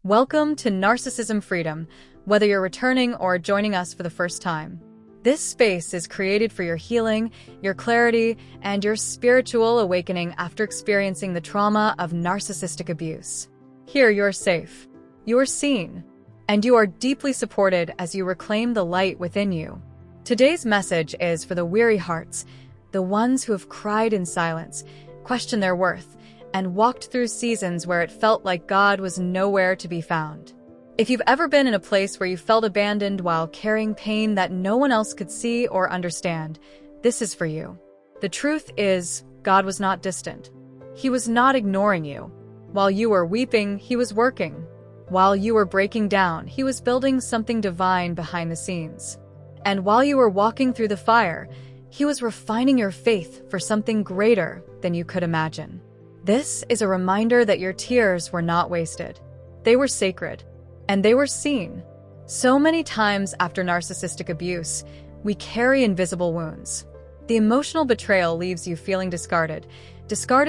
Welcome to Narcissism Freedom, whether you're returning or joining us for the first time. This space is created for your healing, your clarity, and your spiritual awakening after experiencing the trauma of narcissistic abuse. Here you're safe, you're seen, and you are deeply supported as you reclaim the light within you. Today's message is for the weary hearts, the ones who have cried in silence, questioned their worth, and walked through seasons where it felt like God was nowhere to be found. If you've ever been in a place where you felt abandoned while carrying pain that no one else could see or understand, this is for you. The truth is, God was not distant. He was not ignoring you. While you were weeping, He was working. While you were breaking down, He was building something divine behind the scenes. And while you were walking through the fire, He was refining your faith for something greater than you could imagine. This is a reminder that your tears were not wasted. They were sacred, and they were seen. So many times after narcissistic abuse, we carry invisible wounds. The emotional betrayal leaves you feeling discarded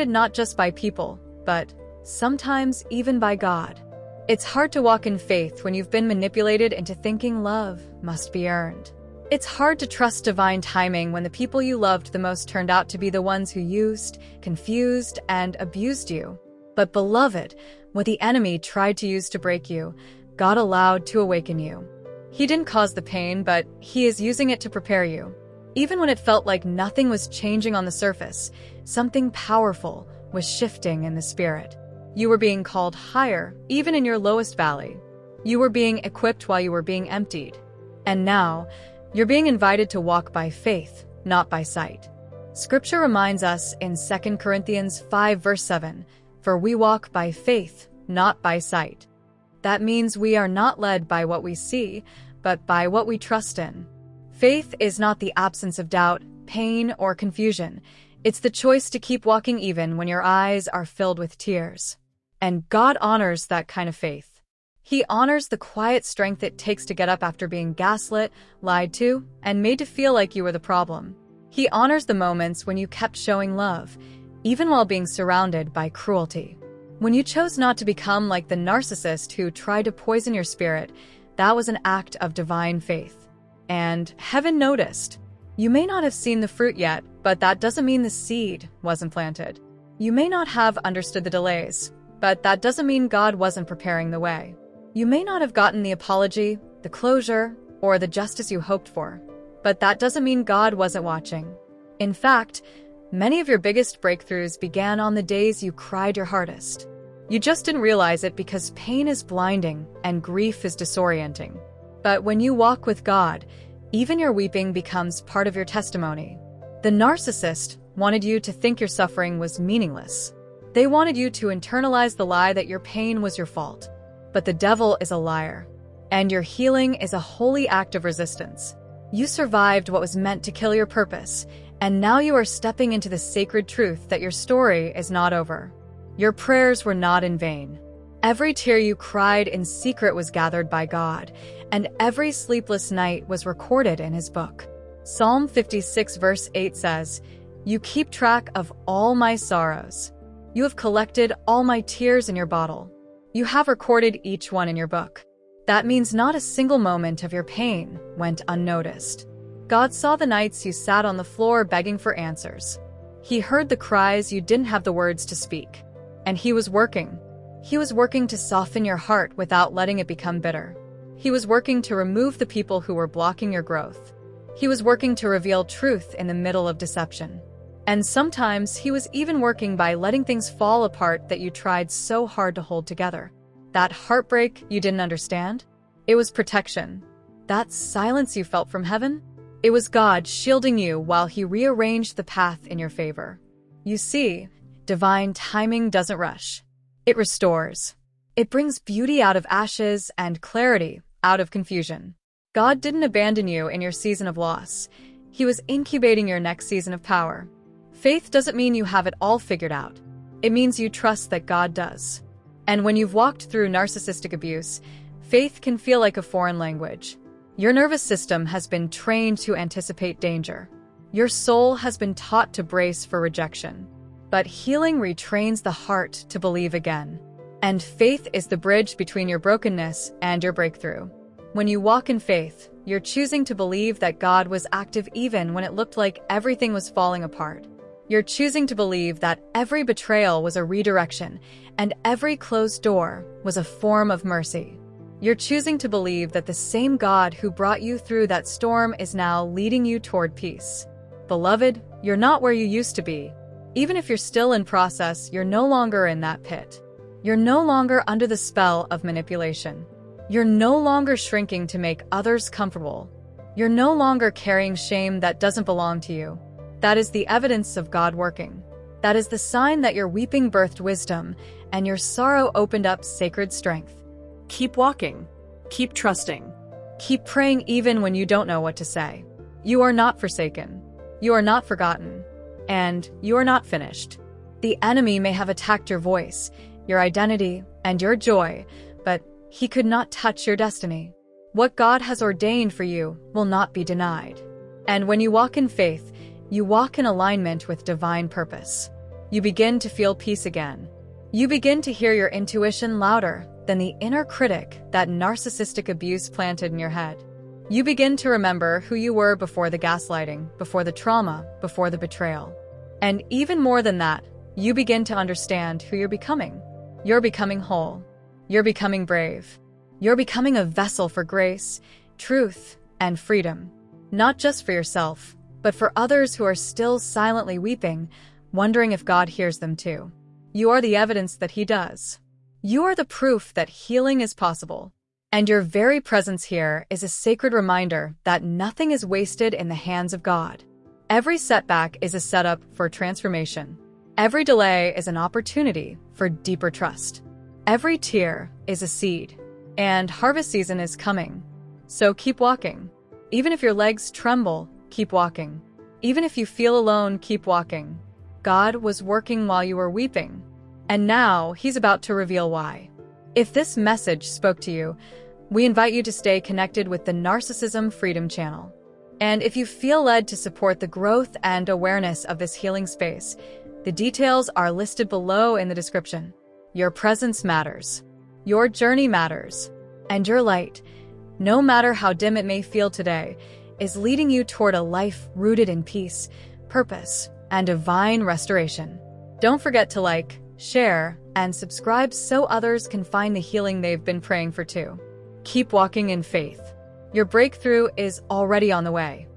not just by people, but sometimes even by God. It's hard to walk in faith when you've been manipulated into thinking love must be earned. It's hard to trust divine timing when the people you loved the most turned out to be the ones who used, confused, and abused you. But beloved, what the enemy tried to use to break you, God allowed to awaken you. He didn't cause the pain, but He is using it to prepare you. Even when it felt like nothing was changing on the surface, something powerful was shifting in the spirit. You were being called higher, even in your lowest valley. You were being equipped while you were being emptied. And now, you're being invited to walk by faith, not by sight. Scripture reminds us in 2 Corinthians 5 verse 7, "For we walk by faith, not by sight." That means we are not led by what we see, but by what we trust in. Faith is not the absence of doubt, pain, or confusion. It's the choice to keep walking even when your eyes are filled with tears. And God honors that kind of faith. He honors the quiet strength it takes to get up after being gaslit, lied to, and made to feel like you were the problem. He honors the moments when you kept showing love, even while being surrounded by cruelty. When you chose not to become like the narcissist who tried to poison your spirit, that was an act of divine faith. And heaven noticed. You may not have seen the fruit yet, but that doesn't mean the seed wasn't planted. You may not have understood the delays, but that doesn't mean God wasn't preparing the way. You may not have gotten the apology, the closure, or the justice you hoped for, but that doesn't mean God wasn't watching. In fact, many of your biggest breakthroughs began on the days you cried your hardest. You just didn't realize it because pain is blinding and grief is disorienting. But when you walk with God, even your weeping becomes part of your testimony. The narcissist wanted you to think your suffering was meaningless. They wanted you to internalize the lie that your pain was your fault. But the devil is a liar, and your healing is a holy act of resistance. You survived what was meant to kill your purpose, and now you are stepping into the sacred truth that your story is not over. Your prayers were not in vain. Every tear you cried in secret was gathered by God, and every sleepless night was recorded in His book. Psalm 56 verse 8 says, "You keep track of all my sorrows. You have collected all my tears in your bottle. You have recorded each one in your book." That means not a single moment of your pain went unnoticed. God saw the nights you sat on the floor begging for answers. He heard the cries you didn't have the words to speak. And He was working. He was working to soften your heart without letting it become bitter. He was working to remove the people who were blocking your growth. He was working to reveal truth in the middle of deception. And sometimes He was even working by letting things fall apart that you tried so hard to hold together. That heartbreak you didn't understand? It was protection. That silence you felt from heaven? It was God shielding you while He rearranged the path in your favor. You see, divine timing doesn't rush. It restores. It brings beauty out of ashes and clarity out of confusion. God didn't abandon you in your season of loss. He was incubating your next season of power. Faith doesn't mean you have it all figured out. It means you trust that God does. And when you've walked through narcissistic abuse, faith can feel like a foreign language. Your nervous system has been trained to anticipate danger. Your soul has been taught to brace for rejection. But healing retrains the heart to believe again. And faith is the bridge between your brokenness and your breakthrough. When you walk in faith, you're choosing to believe that God was active even when it looked like everything was falling apart. You're choosing to believe that every betrayal was a redirection and every closed door was a form of mercy. You're choosing to believe that the same God who brought you through that storm is now leading you toward peace. Beloved, you're not where you used to be. Even if you're still in process, you're no longer in that pit. You're no longer under the spell of manipulation. You're no longer shrinking to make others comfortable. You're no longer carrying shame that doesn't belong to you. That is the evidence of God working. That is the sign that your weeping birthed wisdom and your sorrow opened up sacred strength. Keep walking. Keep trusting. Keep praying even when you don't know what to say. You are not forsaken. You are not forgotten. And you are not finished. The enemy may have attacked your voice, your identity, and your joy, but he could not touch your destiny. What God has ordained for you will not be denied. And when you walk in faith, you walk in alignment with divine purpose. You begin to feel peace again. You begin to hear your intuition louder than the inner critic that narcissistic abuse planted in your head. You begin to remember who you were before the gaslighting, before the trauma, before the betrayal. And even more than that, you begin to understand who you're becoming. You're becoming whole. You're becoming brave. You're becoming a vessel for grace, truth, and freedom. Not just for yourself, but for others who are still silently weeping, wondering if God hears them too. You are the evidence that He does. You are the proof that healing is possible. And your very presence here is a sacred reminder that nothing is wasted in the hands of God. Every setback is a setup for transformation. Every delay is an opportunity for deeper trust. Every tear is a seed. And harvest season is coming. So keep walking. Even if your legs tremble, keep walking. Even if you feel alone, keep walking. God was working while you were weeping. And now He's about to reveal why. If this message spoke to you, we invite you to stay connected with the Narcissism Freedom channel. And if you feel led to support the growth and awareness of this healing space, the details are listed below in the description. Your presence matters. Your journey matters. And your light, no matter how dim it may feel today, is leading you toward a life rooted in peace, purpose, and divine restoration. Don't forget to like, share, and subscribe so others can find the healing they've been praying for too. Keep walking in faith. Your breakthrough is already on the way.